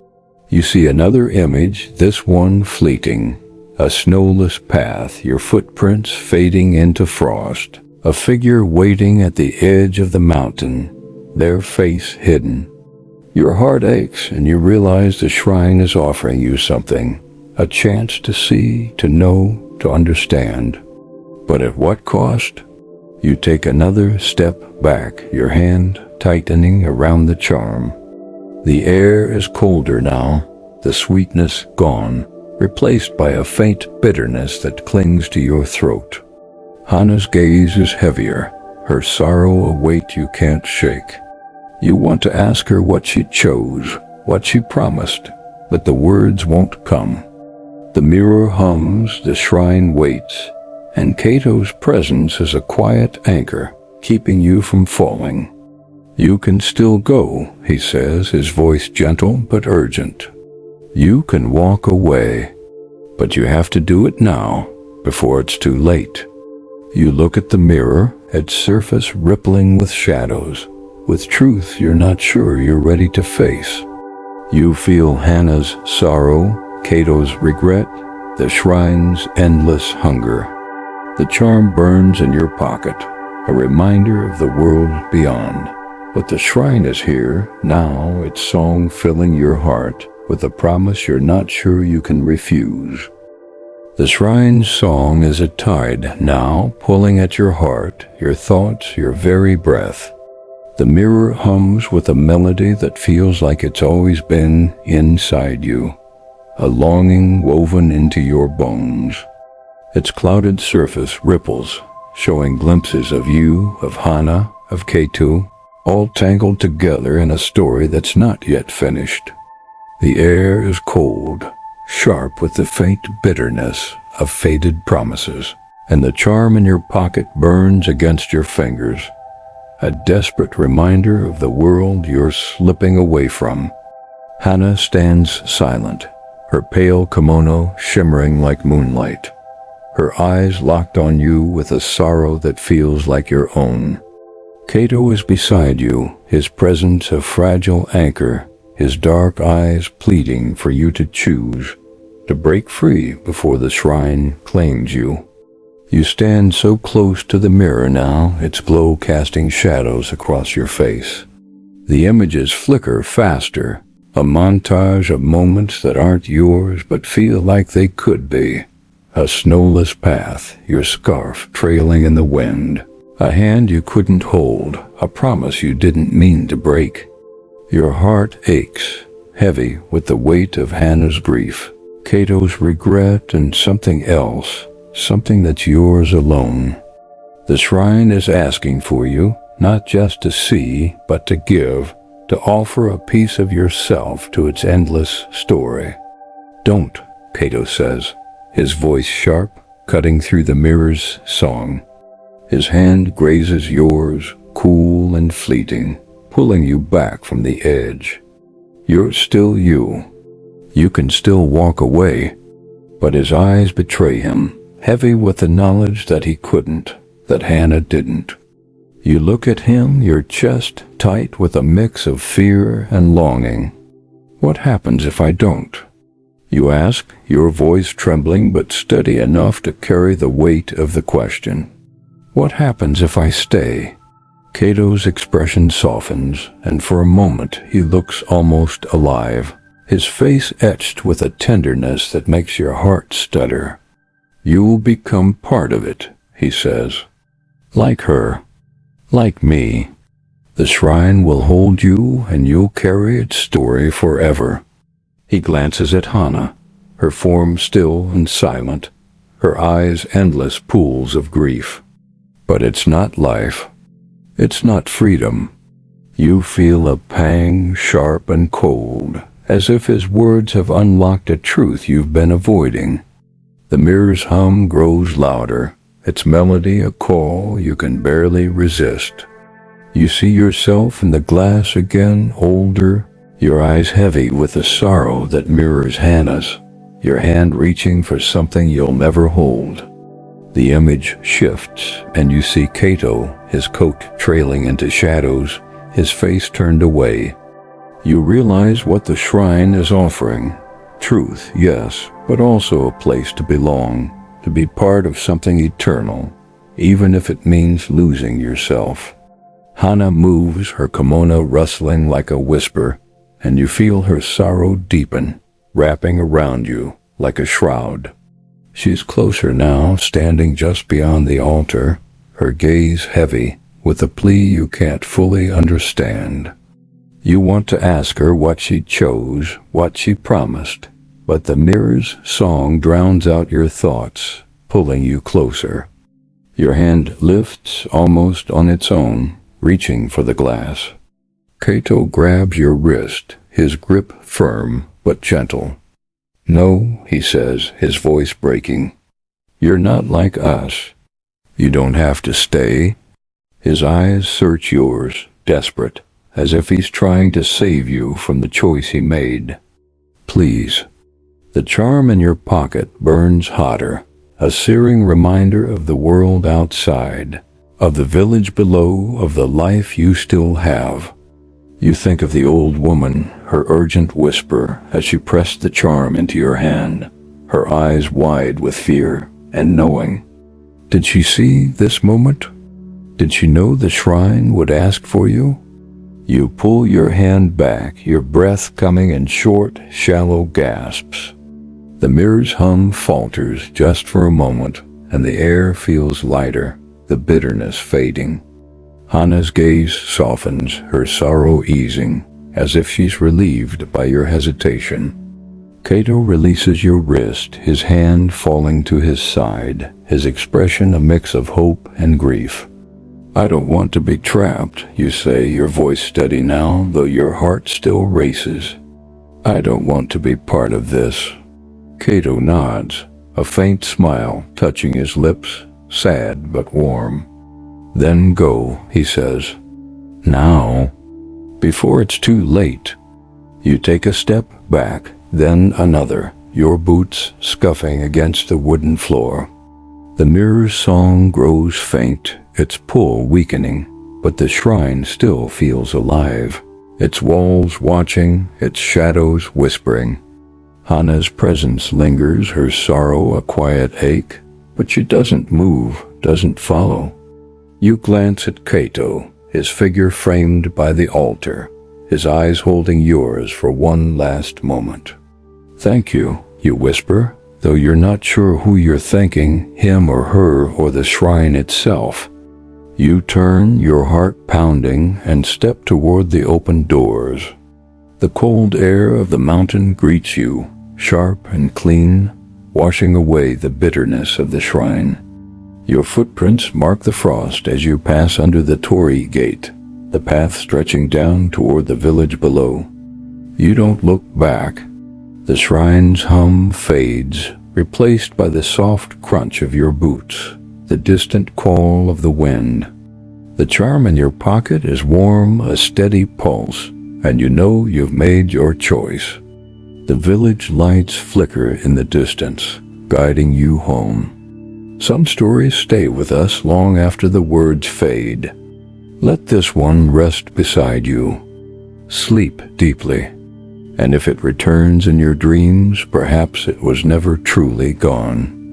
You see another image, this one fleeting, a snowless path, your footprints fading into frost, a figure waiting at the edge of the mountain, their face hidden. Your heart aches and you realize the shrine is offering you something, a chance to see, to know, to understand. But at what cost? You take another step back, your hand tightening around the charm. The air is colder now, the sweetness gone, replaced by a faint bitterness that clings to your throat. Hannah's gaze is heavier, her sorrow a weight you can't shake. You want to ask her what she chose, what she promised, but the words won't come. The mirror hums, the shrine waits, and Cato's presence is a quiet anchor, keeping you from falling. You can still go, he says, his voice gentle but urgent. You can walk away, but you have to do it now, before it's too late. You look at the mirror, its surface rippling with shadows, with truth you're not sure you're ready to face. You feel Hannah's sorrow, Cato's regret, the shrine's endless hunger. The charm burns in your pocket, a reminder of the world beyond. But the shrine is here, now, its song filling your heart with a promise you're not sure you can refuse. The shrine's song is a tide now, pulling at your heart, your thoughts, your very breath. The mirror hums with a melody that feels like it's always been inside you, a longing woven into your bones. Its clouded surface ripples, showing glimpses of you, of Hannah, of Cato, all tangled together in a story that's not yet finished. The air is cold, sharp with the faint bitterness of faded promises, and the charm in your pocket burns against your fingers, a desperate reminder of the world you're slipping away from. Hannah stands silent, her pale kimono shimmering like moonlight, her eyes locked on you with a sorrow that feels like your own. Cato is beside you, his presence a fragile anchor, his dark eyes pleading for you to choose, to break free before the shrine claims you. You stand so close to the mirror now, its glow casting shadows across your face. The images flicker faster, a montage of moments that aren't yours but feel like they could be. A snowless path, your scarf trailing in the wind, a hand you couldn't hold, a promise you didn't mean to break. Your heart aches, heavy with the weight of Hannah's grief, Cato's regret, and something else, something that's yours alone. The shrine is asking for you, not just to see, but to give, to offer a piece of yourself to its endless story. Don't, Cato says, his voice sharp, cutting through the mirror's song. His hand grazes yours, cool and fleeting, pulling you back from the edge. You're still you. You can still walk away, but his eyes betray him, heavy with the knowledge that he couldn't, that Hannah didn't. You look at him, your chest tight with a mix of fear and longing. What happens if I don't? You ask, your voice trembling but steady enough to carry the weight of the question. What happens if I stay? Cato's expression softens, and for a moment he looks almost alive, his face etched with a tenderness that makes your heart stutter. You'll become part of it, he says. Like her, like me. The shrine will hold you, and you'll carry its story forever. He glances at Hannah, her form still and silent, her eyes endless pools of grief. But it's not life. It's not freedom. You feel a pang, sharp and cold, as if his words have unlocked a truth you've been avoiding. The mirror's hum grows louder, its melody a call you can barely resist. You see yourself in the glass again, older, your eyes heavy with the sorrow that mirrors Hannah's, your hand reaching for something you'll never hold. The image shifts, and you see Cato, his coat trailing into shadows, his face turned away. You realize what the shrine is offering. Truth, yes, but also a place to belong, to be part of something eternal, even if it means losing yourself. Hannah moves, her kimono rustling like a whisper, and you feel her sorrow deepen, wrapping around you like a shroud. She's closer now, standing just beyond the altar, her gaze heavy, with a plea you can't fully understand. You want to ask her what she chose, what she promised, but the mirror's song drowns out your thoughts, pulling you closer. Your hand lifts almost on its own, reaching for the glass. Cato grabs your wrist, his grip firm but gentle. "No," he says, his voice breaking. "You're not like us. You don't have to stay." His eyes search yours, desperate, as if he's trying to save you from the choice he made. "Please." The charm in your pocket burns hotter, a searing reminder of the world outside, of the village below, of the life you still have. You think of the old woman, her urgent whisper as she pressed the charm into your hand, her eyes wide with fear and knowing. Did she see this moment? Did she know the shrine would ask for you? You pull your hand back, your breath coming in short, shallow gasps. The mirror's hum falters just for a moment, and the air feels lighter, the bitterness fading. Hannah's gaze softens, her sorrow easing, as if she's relieved by your hesitation. Cato releases your wrist, his hand falling to his side, his expression a mix of hope and grief. "I don't want to be trapped," you say, your voice steady now, though your heart still races. "I don't want to be part of this." Cato nods, a faint smile touching his lips, sad but warm. "Then go," he says. "Now." Before it's too late. You take a step back, then another, your boots scuffing against the wooden floor. The mirror's song grows faint, its pull weakening, but the shrine still feels alive, its walls watching, its shadows whispering. Hannah's presence lingers, her sorrow a quiet ache, but she doesn't move, doesn't follow. You glance at Cato, his figure framed by the altar, his eyes holding yours for one last moment. "Thank you," you whisper, though you're not sure who you're thanking, him or her or the shrine itself. You turn, your heart pounding, and step toward the open doors. The cold air of the mountain greets you, sharp and clean, washing away the bitterness of the shrine. Your footprints mark the frost as you pass under the torii gate, the path stretching down toward the village below. You don't look back. The shrine's hum fades, replaced by the soft crunch of your boots, the distant call of the wind. The charm in your pocket is warm, a steady pulse, and you know you've made your choice. The village lights flicker in the distance, guiding you home. Some stories stay with us long after the words fade. Let this one rest beside you. Sleep deeply, and if it returns in your dreams, perhaps it was never truly gone.